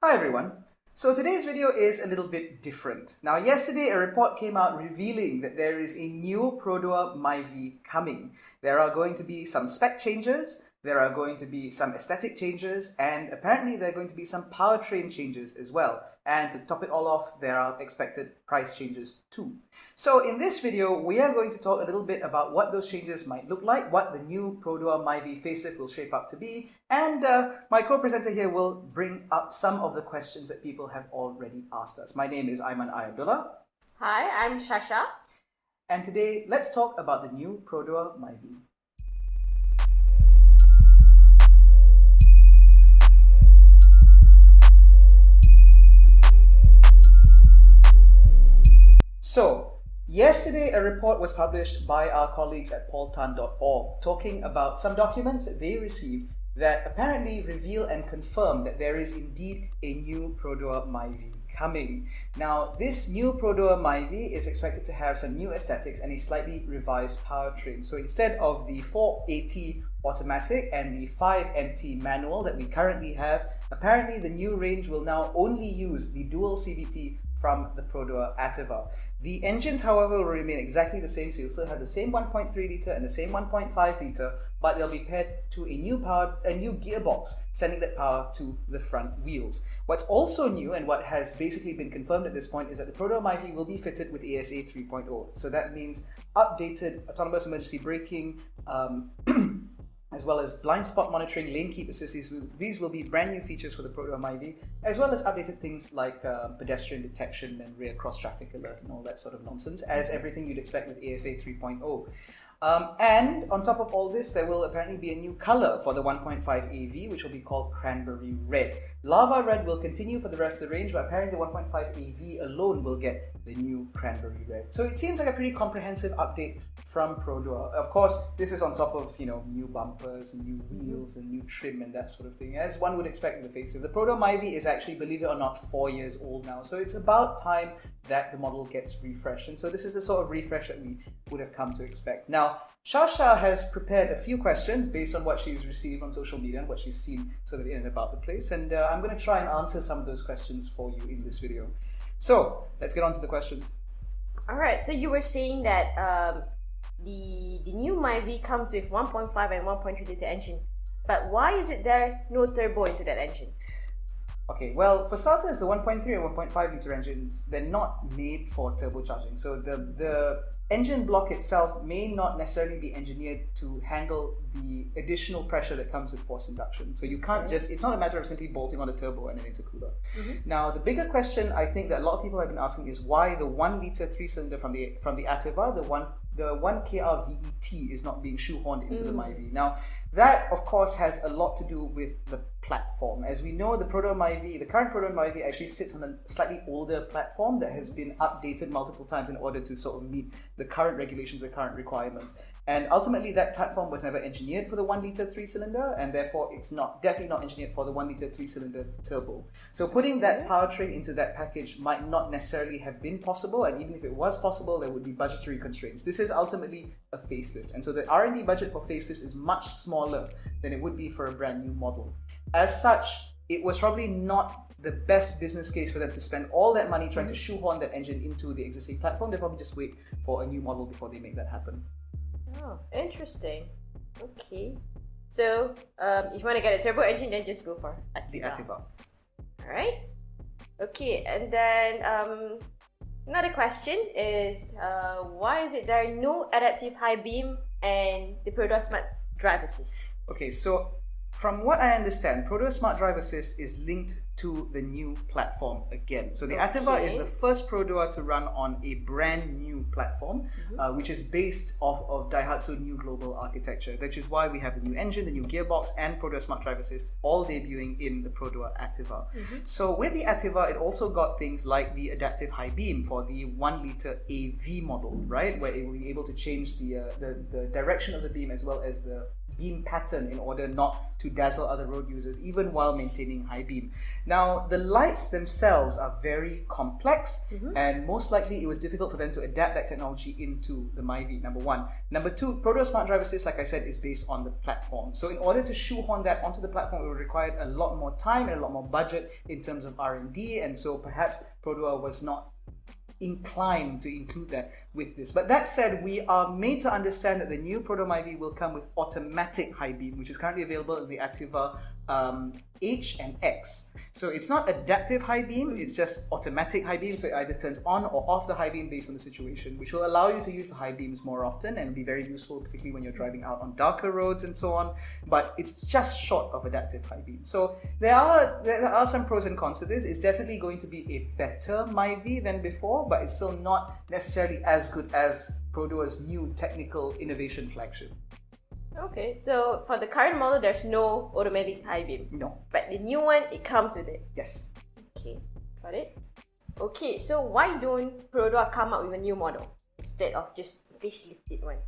Hi everyone. So today's video is a little bit different. Now yesterday a report came out revealing that there is a new Perodua Myvi coming. There are going to be some spec changes, there are going to be some aesthetic changes, and apparently there are going to be some powertrain changes as well. And to top it all off, there are expected price changes too. So in this video, we are going to talk a little bit about what those changes might look like, what the new Perodua Myvi facelift will shape up to be, and my co-presenter here will bring up some of the questions that people have already asked us. My name is AIMAN ABDULLAH. Hi, I'm Shasha. And today, let's talk about the new Perodua Myvi. So, yesterday a report was published by our colleagues at paultan.org talking about some documents that they received that apparently reveal and confirm that there is indeed a new Perodua Myvi coming. Now, this new Perodua Myvi is expected to have some new aesthetics and a slightly revised powertrain. So instead of the 480 automatic and the 5MT manual that we currently have, apparently the new range will now only use the dual CVT from the Perodua Attiva. The engines, however, will remain exactly the same, so you'll still have the same 1.3 litre and the same 1.5 litre, but they'll be paired to a new gearbox, sending that power to the front wheels. What's also new, and what has basically been confirmed at this point, is that the Perodua Myvi will be fitted with ASA 3.0. So that means updated autonomous emergency braking, as well as blind spot monitoring, lane keep assist. These will be brand new features for the Perodua Myvi, as well as updated things like pedestrian detection and rear cross traffic alert and all that sort of nonsense, as everything you'd expect with ASA 3.0. And on top of all this, there will apparently be a new color for the 1.5 AV, which will be called Cranberry Red. Lava Red will continue for the rest of the range, but apparently the 1.5 AV alone will get the new Cranberry Red. So it seems like a pretty comprehensive update from Perodua. Of course, this is on top of, new bumpers and new wheels and new trim and that sort of thing, as one would expect in the facelift. The Perodua Myvi is actually, believe it or not, 4 years old now. So it's about time that the model gets refreshed. And so this is the sort of refresh that we would have come to expect. Now, Shasha has prepared a few questions based on what she's received on social media and what she's seen sort of in and about the place. And I'm going to try and answer some of those questions for you in this video. So let's get on to the questions. All right, so you were saying that the new Myvi comes with 1.5 and 1.3 litre engine, but why is it there no turbo into that engine? Okay, well, for starters, the 1.3 and 1.5 litre engines, they're not made for turbocharging. So the engine block itself may not necessarily be engineered to handle the additional pressure that comes with forced induction. So you can't it's not a matter of simply bolting on a turbo and an intercooler. Now, the bigger question I think that a lot of people have been asking is why the 1 litre 3-cylinder from the Attiva, the 1KR VET is not being shoehorned into the Myvi. Now, that of course has a lot to do with the platform. As we know, the current Perodua Myvi actually sits on a slightly older platform that has been updated multiple times in order to sort of meet the current regulations, the current requirements. And ultimately, that platform was never engineered for the 1 litre 3-cylinder, and therefore it's definitely not engineered for the 1 litre 3-cylinder turbo. So putting that powertrain into that package might not necessarily have been possible, and even if it was possible, there would be budgetary constraints. This is ultimately a facelift, and so the R&D budget for facelifts is much smaller than it would be for a brand new model. As such, it was probably not the best business case for them to spend all that money trying to shoehorn that engine into the existing platform. They'll probably just wait for a new model before they make that happen. Oh, interesting. Okay. So, if you want to get a turbo engine, then just go for Attiva. The Attiva. Alright. Okay, and then another question is why is it there no adaptive high beam and the Perodua Smart Drive Assist? Okay, so from what I understand, Perodua Smart Drive Assist is linked to the new platform again. So the Attiva is the first Perodua to run on a brand new platform, which is based off of Daihatsu new global architecture, which is why we have the new engine, the new gearbox, and Perodua Smart Drive Assist all debuting in the Perodua Attiva. So with the Attiva, it also got things like the adaptive high beam for the 1 litre AV model, right? Where it will be able to change the direction of the beam as well as the beam pattern in order not to dazzle other road users, even while maintaining high beam. Now, the lights themselves are very complex, and most likely it was difficult for them to adapt that technology into the Myvi, number one. Number two, Perodua Smart Drive Assist, like I said, is based on the platform. So in order to shoehorn that onto the platform, it would require a lot more time and a lot more budget in terms of R&D, and so perhaps Perodua was not inclined to include that with this. But that said, we are made to understand that the new Perodua Myvi will come with automatic high beam, which is currently available in the Activa H and X. So it's not adaptive high beam, it's just automatic high beam, so it either turns on or off the high beam based on the situation, which will allow you to use the high beams more often and be very useful, particularly when you're driving out on darker roads and so on. But it's just short of adaptive high beam. So there are some pros and cons to this. It's definitely going to be a better Myvi than before, but it's still not necessarily as good as Perodua's new technical innovation flagship. Okay, so for the current model, there's no automatic high beam. No. But the new one, it comes with it. Yes. Okay, got it. Okay, so why don't Perodua come up with a new model instead of just facelifted one?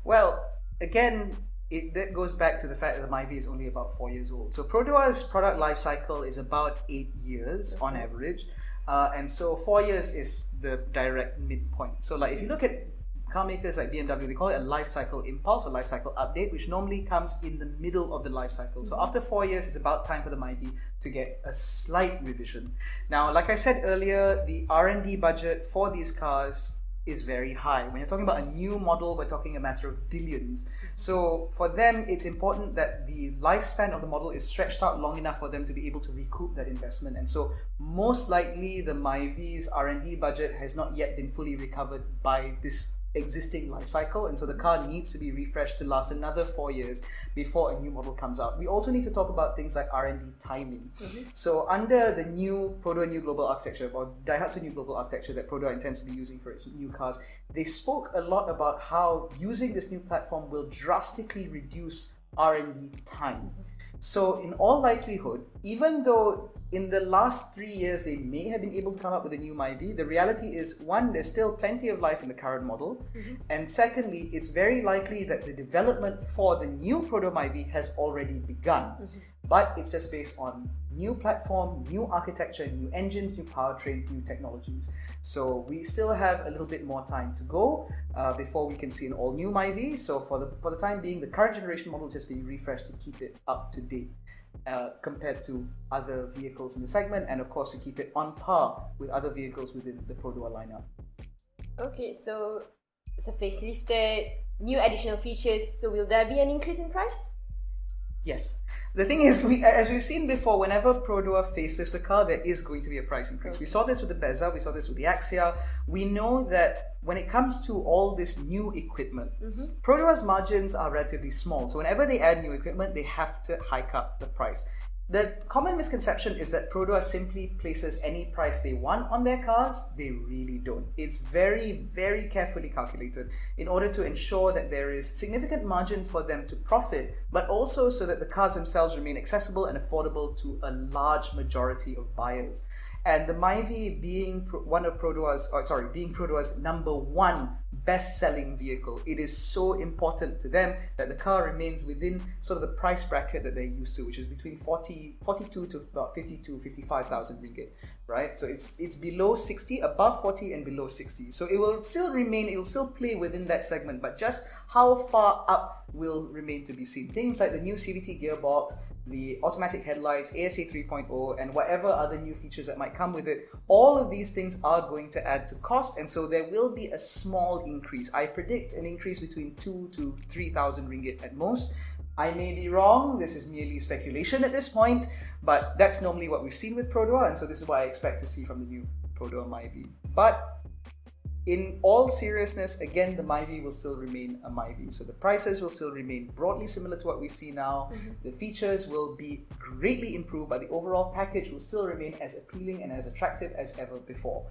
Well, again, that goes back to the fact that the Myvi is only about 4 years old. So Perodua's product life cycle is about 8 years on average. And so 4 years is the direct midpoint. So like if you look at car makers like BMW, they call it a life cycle impulse or life cycle update, which normally comes in the middle of the life cycle. So after 4 years, it's about time for the Myvi to get a slight revision. Now, like I said earlier, the R&D budget for these cars is very high. When you're talking about a new model, we're talking a matter of billions. So for them, it's important that the lifespan of the model is stretched out long enough for them to be able to recoup that investment. And so most likely the Myvi's R&D budget has not yet been fully recovered by this existing life cycle, and so the car needs to be refreshed to last another 4 years before a new model comes out. We also need to talk about things like R&D timing. So under the new Perodua New Global Architecture, or Daihatsu New Global Architecture that Perodua intends to be using for its new cars, they spoke a lot about how using this new platform will drastically reduce R&D time. So in all likelihood, even though in the last 3 years they may have been able to come up with a new Myvi, the reality is, one, there's still plenty of life in the current model, and secondly, it's very likely that the development for the new Perodua Myvi has already begun. But it's just based on new platform, new architecture, new engines, new powertrains, new technologies. So we still have a little bit more time to go before we can see an all-new Myvi. So for the time being, the current generation model is just being refreshed to keep it up to date compared to other vehicles in the segment, and of course to keep it on par with other vehicles within the Perodua lineup. Okay, so it's a facelifted, new additional features. So will there be an increase in price? Yes. The thing is, as we've seen before, whenever Perodua facelifts a car, there is going to be a price increase. We saw this with the Bezza, we saw this with the Axia. We know that when it comes to all this new equipment, Perodua's margins are relatively small. So whenever they add new equipment, they have to hike up the price. The common misconception is that Perodua simply places any price they want on their cars. They really don't. It's very, very carefully calculated in order to ensure that there is significant margin for them to profit, but also so that the cars themselves remain accessible and affordable to a large majority of buyers. And the Myvi being Perodua's number one best-selling vehicle, it is so important to them that the car remains within sort of the price bracket that they're used to, which is between 42 to about 55,000 ringgit, right? So it's below 60, above 40 and below 60. So it will still play within that segment, but just how far up will remain to be seen. Things like the new CVT gearbox, the automatic headlights, ASA 3.0, and whatever other new features that might come with it, all of these things are going to add to cost, and so there will be a small increase. I predict an increase between 2 to 3,000 ringgit at most. I may be wrong, this is merely speculation at this point, but that's normally what we've seen with Perodua, and so this is what I expect to see from the new Perodua Myvi. But in all seriousness, again, the Myvi will still remain a Myvi. So the prices will still remain broadly similar to what we see now. The features will be greatly improved, but the overall package will still remain as appealing and as attractive as ever before.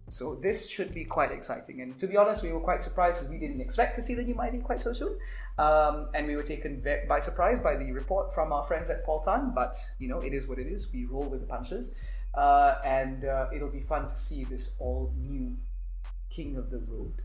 So this should be quite exciting. And to be honest, we were quite surprised because we didn't expect to see the new Myvi quite so soon. And we were taken by surprise by the report from our friends at Poltan, but you know, it is what it is. We roll with the punches. And it'll be fun to see this all new king of the road.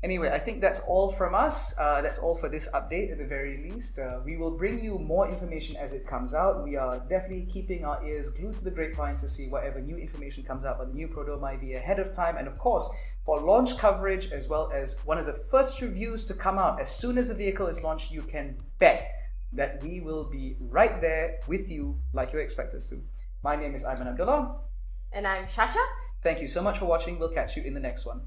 Anyway, I think that's all from us. That's all for this update at the very least. We will bring you more information as it comes out. We are definitely keeping our ears glued to the grapevine to see whatever new information comes out about the new Perodua Myvi ahead of time. And of course, for launch coverage as well as one of the first reviews to come out as soon as the vehicle is launched, you can bet that we will be right there with you like you expect us to. My name is AIMAN ABDULLAH. And I'm Shasha. Thank you so much for watching. We'll catch you in the next one.